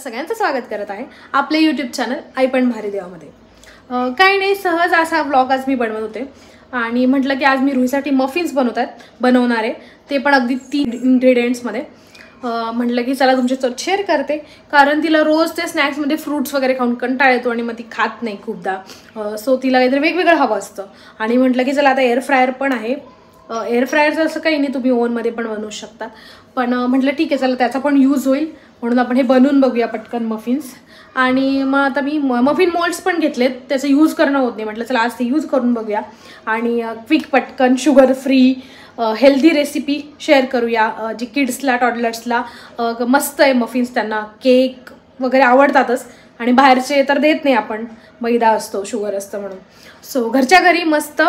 सगळ्यांचं स्वागत करत आहे आपले यूट्यूब चॅनल आई पण भारी देवामध्ये। काही नाही, सहज असा व्लॉग आज मी बनवत होते आणि म्हटलं की आज मी रुहीसाठी मफिन्स बनवणार आहे, ते पण अगदी 3 इंग्रेडिएंट्समध्ये। म्हटलं की चला तुमच्यासोबत शेअर करते, कारण तिला रोज ते स्नॅक्समध्ये फ्रूट्स वगैरे खाऊन कंटाळा येतो आणि मग ती खात नाही खूपदा। सो तिला काहीतरी वेगवेगळं हवं असतं आणि म्हटलं की चला आता एअर फ्रायर पण आहे। एअर फ्रायरचं असं काही नाही, तुम्ही ओव्हनमध्ये पण बनवू शकता, पण म्हटलं ठीक आहे चला त्याचा पण यूज होईल म्हणून आपण हे बनवून बघूया पटकन मफिन्स। आणि मग आता मी मफिन मोल्ड्स पण घेतलेत, त्याचा यूज करणं होत नाही, म्हटलं चला आज ते यूज करून बघूया आणि क्विक पटकन sugar free healthy recipe share करूया। जी किड्सला टॉडलर्सला मस्त आहे मफिन्स, त्यांना केक वगैरे आवडतातच आणि बाहेरचे तर देत नाही आपण, मैदा असतो शुगर असतं म्हणून। सो घरच्या घरी मस्त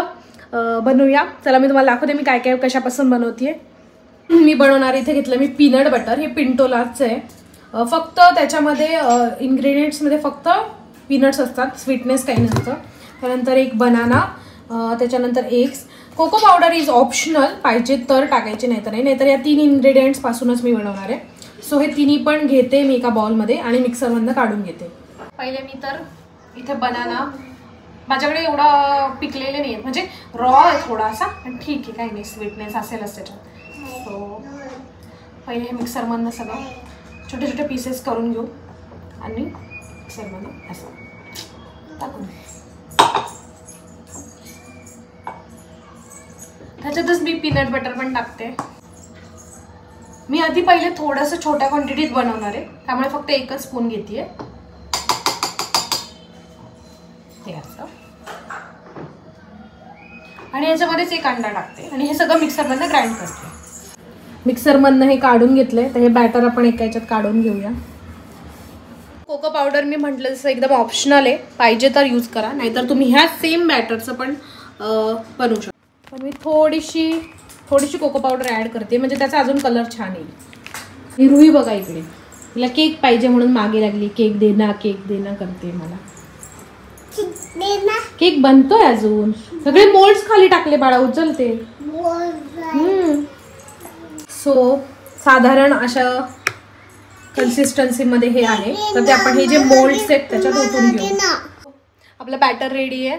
बनवूया। चला मी तुम्हाला दाखवते मी काय काय कशापासून बनवते। मी बनवणार इथे घेतलं मी पीनट बटर, हे पिंटोलाचं आहे। फक्त त्याच्यामध्ये इंग्रेडिएंट्समध्ये फक्त पीनट्स असतात, स्वीटनेस काही नसतं। त्यानंतर एक बनाना, त्याच्यानंतर eggs. Cocoa powder is optional, पाहिजे तर टाकायचे नाही तर नाही, नाहीतर या 3 इंग्रेडिएंट्स पासूनच मी बनवणार आहे। सो हे तिन्ही पण घेते मी एका बाउलमध्ये आणि मिक्सरमधनं काढून घेते। पहिले मी तर इथे बनाना, माझ्याकडे एवढा पिकलेले नाही आहेत, म्हणजे रॉ आहे थोडासा, पण ठीक आहे काही नाही, स्वीटनेस असेलच त्याच्यात। सो पहिले हे मिक्सरमधनं सगळं छोटे छोटे पीसेस करून घेऊ आणि मिक्सरमध्ये असं टाकून त्याच्यातच मी पीनट बटर पण टाकते। मी आधी पहिले थोडंसं छोट्या क्वांटिटीत बनवणार आहे, त्यामुळे फक्त एकच स्पून घेतेय ते असं, आणि याच्यामध्येच एक अंडा टाकते आणि हे सगळं मिक्सरमधनं ग्राइंड करते। मिक्सरमधनं हे काढून घेतलंय, तर हे बॅटर आपण एका याच्यात काढून घेऊया। कोको पावडर मी म्हटलं जसं एकदम ऑप्शनल आहे, पाहिजे तर यूज करा, नाहीतर तुम्ही ह्या सेम बॅटरचं पण बनवू शकता। तर मी थोडीशी कोको पावडर ॲड करते, म्हणजे त्याचा अजून कलर छान येईल। ही रुही बघा इकडे, तिला केक पाहिजे म्हणून मागे लागली, केक देना करते मला। केक बनतोय अजून, सगळे मोल्ड्स खाली टाकले बाळा, उचलते। सो साधारण अशा कन्सिस्टन्सीमध्ये हे आहे, तर ते आपण हे जे मोल्ड्स आहेत त्याच्यात ओतून घेऊ। आपलं बॅटर रेडी आहे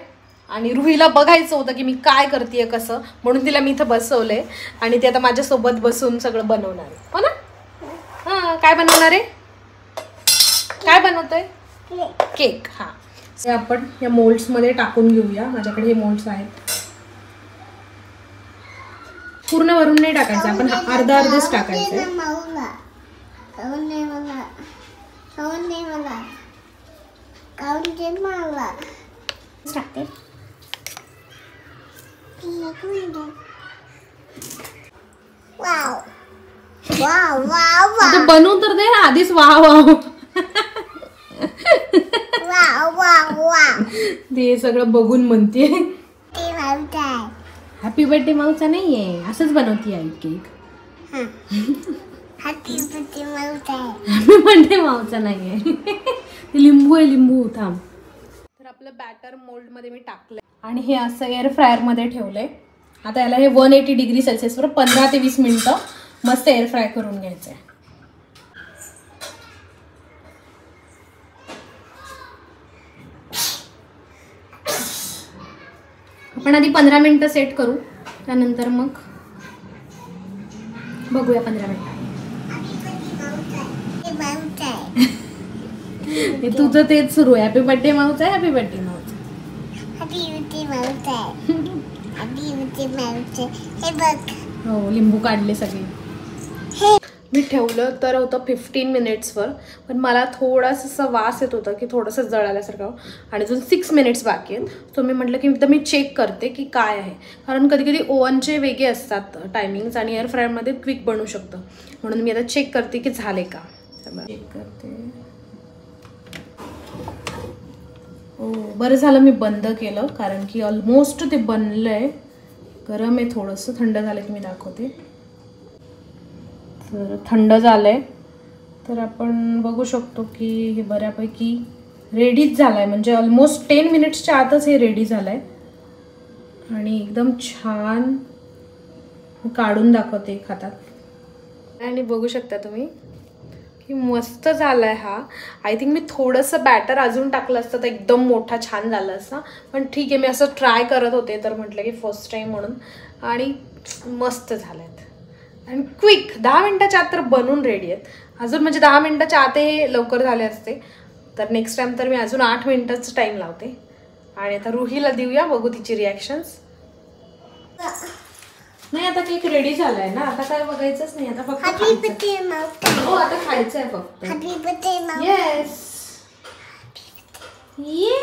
आणि रुहीला बघायचं होतं की मी काय करते कसं, म्हणून तिला मी इथं बसवलंय आणि ते आता माझ्यासोबत बसून सगळं बनवणार आहे, हो ना? हां, काय बनवणार आहे? काय बनवतोय? केक। हां, हे आपण या मोल्ड्समध्ये टाकून घेऊया। माझ्याकडे हे मोल्ड्स आहेत, पूर्ण वरून नाही टाकायचं, आपण अर्धच टाकायचं। बनवून तर दे ना आधीच, वाव ते सगळं बघून म्हणते हॅपी बर्थडे माऊचा नाहीये, असंच बनवती आहे केक। हॅपी बर्थडे माऊचा नाहीये, लिंबू आहे, लिंबू थांब। तर आपलं बॅटर मोल्ड मध्ये मी टाकलंय आणि हे असं एअर फ्रायर मध्ये ठेवलंय। आता याला हे 180 डिग्री सेल्सिअसवर 15 ते 20 मिनिटं मस्त एअर फ्राय करून घ्यायचंय। आपण आधी 15 मिनिटं सेट करू, त्यानंतर मग बघूया 15 मिनिटं। तुझं तेच सुरू आहे, हॅपी बर्थडे माऊचा आहे, हॅपी बर्थडे माऊचा, हो लिंबू काढले सगळे। मी ठेवलं तर होतं 15 मिनिट्सवर, पण मला थोडासा वास येत होता की थोडंसं जळाल्यासारखं आणि अजून 6 मिनिट्स बाकी आहेत। सो मी म्हटलं की एकदा मी चेक करते की काय आहे, कारण कधी कधी ओव्हनचे वेगळे असतात टायमिंग्स आणि एअर फ्रायरमध्ये क्विक बनवू शकतं, म्हणून मी आता चेक करते की झाले का। चेक करते, हो बरं झालं मी बंद केलं, कारण की ऑलमोस्ट ते बनलंय। गरम आहे थोडंसं, थंड झालं की मी दाखवते। तर थंड झालंय, तर आपण बघू शकतो की हे बऱ्यापैकी रेडीच झालाय, म्हणजे ऑलमोस्ट 10 मिनिट्सच्या आतच हे रेडी झालंय आणि एकदम छान। काढून दाखवते खातात आणि बघू शकता तुम्ही मस्त झालाय हा. आय थिंक मी थोडंसं बॅटर अजून टाकलं असतं तर एकदम मोठा छान झाला असता, पण ठीक आहे. मी असं ट्राय करत होते तर म्हटलं की फर्स्ट टाइम म्हणून. आणि मस्त झालेत आणि क्विक 10 मिनिटाच्या आत तर बनून रेडी आहेत. अजून म्हणजे 10 मिनिटाच्या आत हे लवकर झाले असते तर नेक्स्ट टाइम तर मी अजून 8 मिनिटाचा टाइम लावते. आणि आता रुहीला देऊया, बघू तिची रिॲक्शन्स. नाही आता केक रेडी झालाय ना, आता काय बघायचंच नाही. आता फक्त हो आता खायचं आहे फक्त. येस ये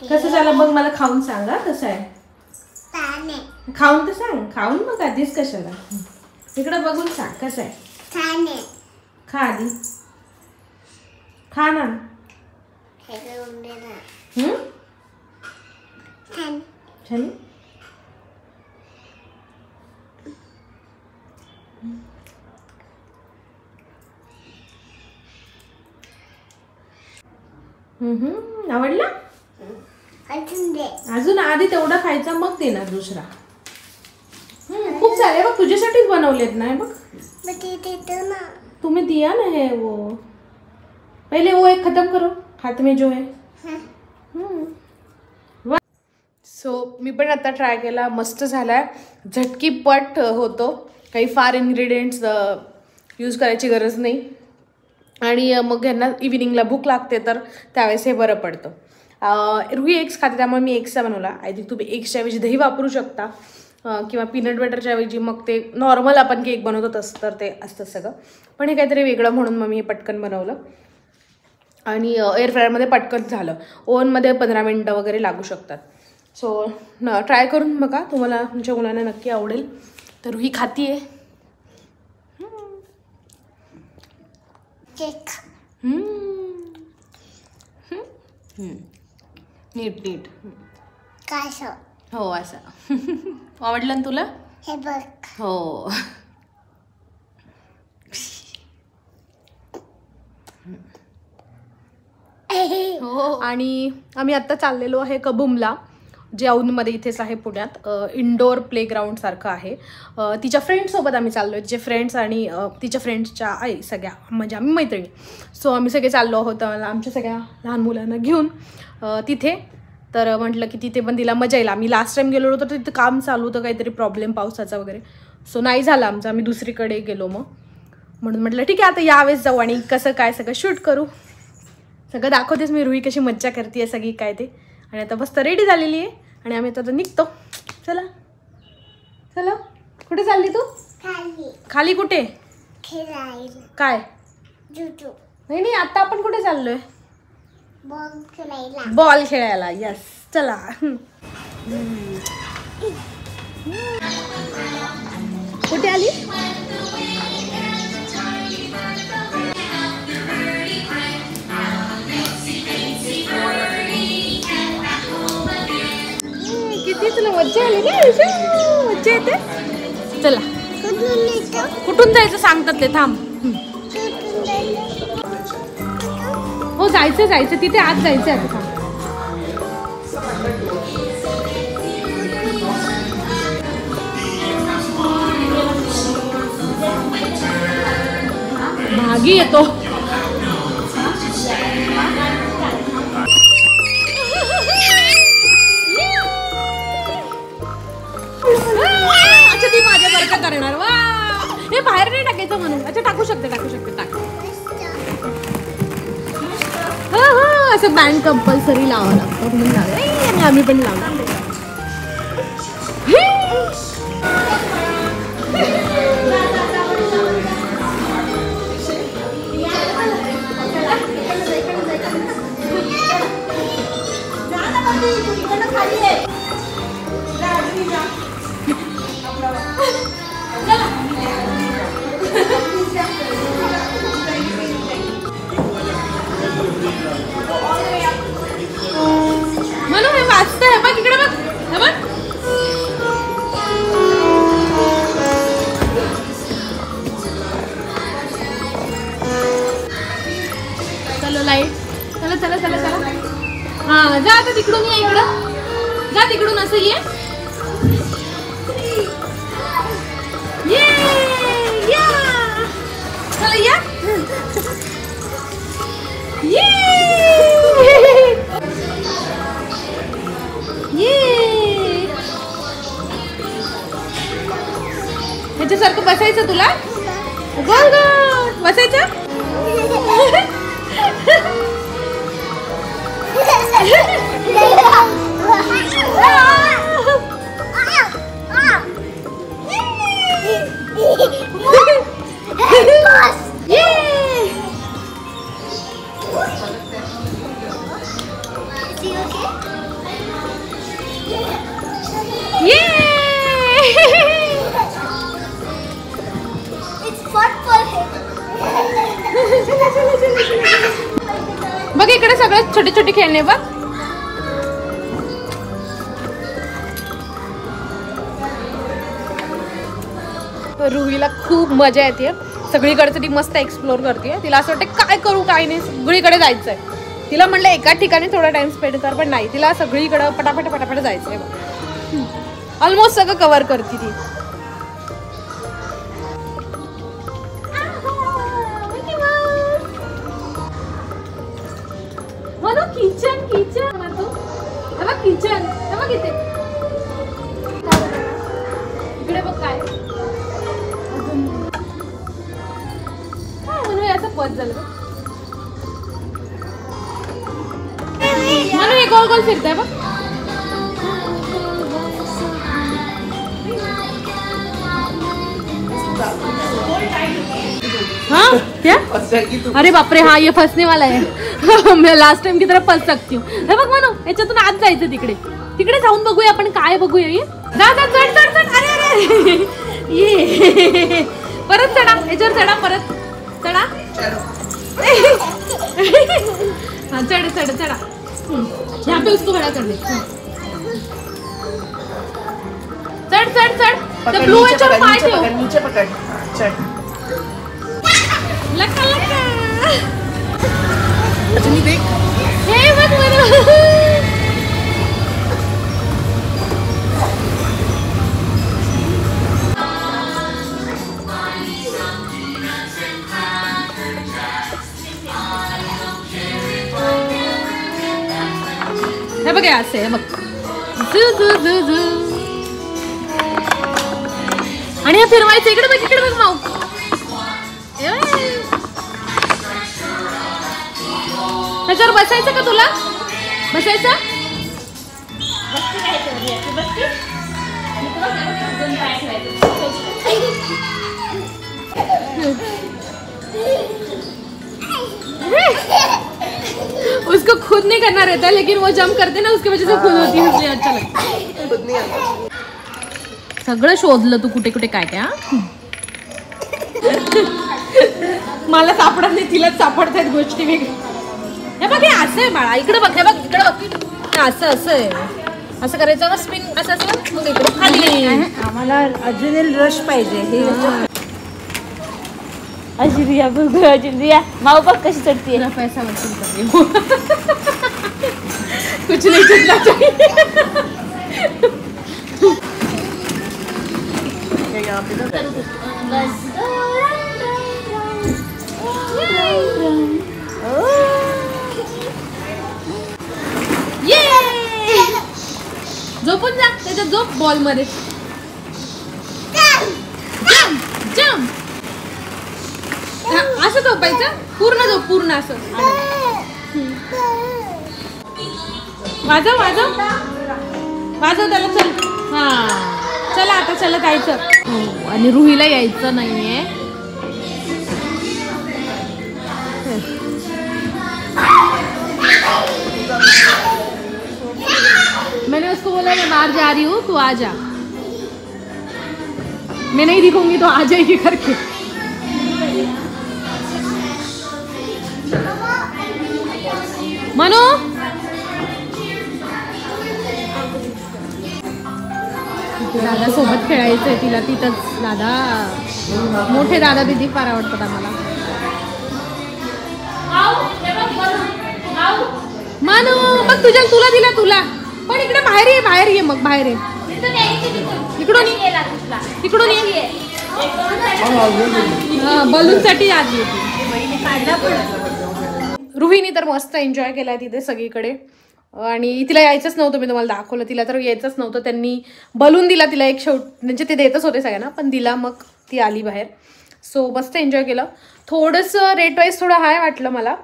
कसं झालं बघ, मला खाऊन सांगा कसं आहे. खाऊन तर सांग. खाऊन मग आधीच कशाला, इकडं बघून सांग कसं आहे. खा आधी, खा ना. छान. आवडला. अजून आधी तेवढा खायचा मग देणार दुसरा. खूप सारे बघ तुझ्यासाठीच बनवलेत ना बघ. तुम्ही दिया ना है वो, पहले वो एक खत्म करो हाथ में जो है. सो मी पण आता ट्राय केला, मस्त झालाय. झटकीपट होतो, काही फार इन्ग्रेडियंट्स यूज करायची गरज नाही. आणि मग यांना इव्हिनिंगला भूक लागते तर त्यावेळेस हे बरं पडतं. रुही एग्स खाते त्यामुळे मी एग्सचा बनवला. आय थिंक तुम्ही एग्सच्या ऐवजी दही वापरू शकता किंवा पीनट बटरच्या ऐवजी मग ते नॉर्मल आपण केक बनवतो तसं तर ते असतं सगळं. पण हे काहीतरी वेगळं म्हणून मग मी हे पटकन बनवलं. आणि एअर फ्रायरमध्ये पटकन झालं. ओव्हनमध्ये 15 मिनटं वगैरे लागू शकतात. सो ट्राय करून बघा, तुम्हाला तुमच्या मुलांना नक्की आवडेल. तर रुही खाती आहे. नीट नीट हो असं. आवडलं ना तुला हे बघ. हो हो. आणि आम्ही आत्ता चाललेलो आहे कबूमला, जे औंधमध्ये इथेच आहे पुण्यात. इंडोर प्लेग्राऊंड सारखं आहे. तिच्या फ्रेंड्ससोबत आम्ही चाललो आहे. तिचे फ्रेंड्स आणि तिच्या फ्रेंड्सच्या आई सगळ्या म्हणजे आम्ही मैत्रिणी. सो आम्ही सगळे चाललो आहोत आमच्या सगळ्या लहान मुलांना घेऊन तिथे. तर म्हटलं की तिथे पण तिला मजा येईल. आम्ही लास्ट टाइम गेलो होतो तर तिथं काम चालू होतं, काहीतरी प्रॉब्लेम पावसाचा वगैरे. सो नाही झालं आमचं, आम्ही दुसरीकडे गेलो मग. म्हणून म्हटलं ठीक आहे आता यावेळेस जाऊ आणि कसं काय सगळं शूट करू. सगळं दाखवतेच मी रुही कशी मज्जा करते आहे सगळी काय ते. आणि आता मस्त रेडी झालेली आहे आणि आम्ही आता निघतो. चला चला. कुठे चालली तू? खाली कुठे? काय नाही नाही आता आपण कुठे चाललोय? बॉल खेळायला. यस चला. कुठे आली? किती तुला मज्जा आली ना? मज्जा येते. चला कुठून जायचं सांगतात ते. थांब. हो जायचं जायचं तिथे आत जायचं आता. थांब. भागी येतो. अच्छा ती माझ्यासारखं करणार. वा हे बाहेर नाही टाकायचं म्हणून. अच्छा टाकू शकते टाकू शकते. टाक. हा हा असं बँड कंपल्सरी लावावं लागतं म्हणून लावलं आणि आम्ही पण लावलं. म्हणून हे वाचतंय बघ इकडे बघ. चलो लाईट. चला चला चला चला. हा जा आता तिकडून ये. इकडं जा तिकडून असं ये. बसायचं तुला? गोल गोल बसायचं? बघ इकडे सगळं छोटे छोटे खेळणे बघ. रुहीला खूप मजा येते. सगळीकडे ती मस्त एक्सप्लोर करते. तिला असं वाटतं काय करू काय नाही, सगळीकडे जायचंय. तिला म्हटलं एका ठिकाणी थोडा टाइम स्पेंड कर, पण नाही, तिला सगळीकडे पटापट पटापट जायचंय. ऑलमोस्ट सगळं कव्हर करते ती. किचन किचन किचन इथे इकडे बघ काय म्हणून याचा पद झालं म्हणून हे गोल गोल फिरतंय बघ. हाँ क्या? अरे बापरे, हाँ ये फंसने वाला है. मैं लास्ट टाइम की तरह फंस सकती हूँ. हे बघ म्हणू याच्यातून आत जायचं. तिकडे तिकडे जाऊन बघूया आपण काय बघूया. ये जा जा चढ चढ चढ. अरे अरे ये परत चढा, याच्यावर चढा, परत चढा. हाँ चढ़ चढ़ चढ़ा. यहाँ पे उसको खड़ा कर दे. चढ़ चढ़ चढ़. द ब्लू एच और फाइट है. नीचे पकड़. चढ़. लक्का लक्का. अच्छा नहीं देख. हे मत मरो. हे बघ असे बघ. झू झू झू झू. आणि हे फिरवायचं. इकडे बघ इकडे बघ माऊ. ह्याच्यावर बसायचं का तुला? बसायचं? उसको खुद नहीं करना रहता है, लेकिन वो जंप करते ना उसकी वजह से खुद होती है, इसलिए अच्छा लगता है. सगळं शोधलं तू कुठे कुठे काय काय. मला सापडत नाही, तिलाच सापडत आहेत गोष्टी वेगळ्या. हे बघ हे असं आहे बाळा. इकडे बघ. हे बघ इकडे बघ. असं असं आहे. असं करायचं. स्पिन असं असं. मग इकडे खाली. आम्हाला अजून रश पाहिजे. हे अजिरिया बघू. अजिरिया माऊ बघ कशी चढती है. पैसा वसूल कर रही हूँ. कुछ नहीं चलना चाहिए. यहाँ पे झोपून जा. त्याच्यात झोप बॉल मध्ये. जम्प. असं झोपायचं. पूर्ण झोप. पूर्ण असं. वाजव वाजव वाजव त्याला. चल. हा चला आता चला जायचं. हो आणि रुहीला यायचं नाहीये. मैंने उसको बोला मैं बाहर जा रही हूँ, तू आ जा. मैं नहीं दिखूंगी तो आ जाएगी करके. मनो दादा सोबत खेळायचंय तिला. तिथंच दादा मोठे दादा दीदी फार आवडतात आम्हाला. मानू मग तुला दिला तुला. पण इकडे बाहेर ये मग. बाहेर ये. इकडून तिकडून ये. बलूनसाठी आली होती. रुहीने तर मस्त एन्जॉय केलाय तिथे सगळीकडे. आणि तिला यायचंच नव्हतं. मी तुम्हाला दाखवलं. तिला तर यायचंच नव्हतं. त्यांनी बलून दिला तिला एक शेवट. म्हणजे ते देतच होते सगळ्यांना पण दिला. मग ती आली बाहेर. सो मस्त एन्जॉय केलं. थोडंसं रेट वाईज थोडं हाय वाटलं मला,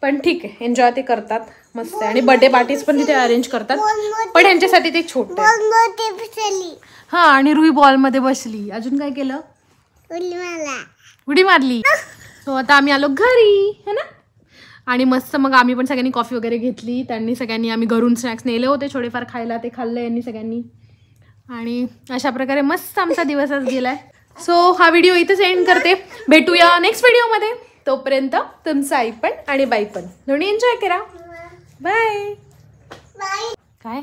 पण ठीक आहे, एन्जॉय ते करतात मस्त आहे. आणि बर्थडे पार्टीज पण तिथे अरेंज करतात, पण यांच्यासाठी ते छोटं आहे. हां, आणि रुई बॉलमध्ये बसली. अजून काय केलं? उडी मारली. सो आता आम्ही आलो घरी है ना. आणि मस्त मग आम्ही पण सगळ्यांनी कॉफी वगैरे घेतली. त्यांनी सगळ्यांनी, आम्ही घरून स्नॅक्स नेले होते थोडेफार खायला, ते खाल्लं यांनी सगळ्यांनी. आणि अशा प्रकारे मस्त आमचा दिवसच गेलाय. सो हा व्हिडिओ इथेच एंड करते. भेटूया नेक्स्ट व्हिडिओमध्ये. तोपर्यंत तुमचं आई पण आणि बाई पण दोन्ही एन्जॉय करा. बाय. काय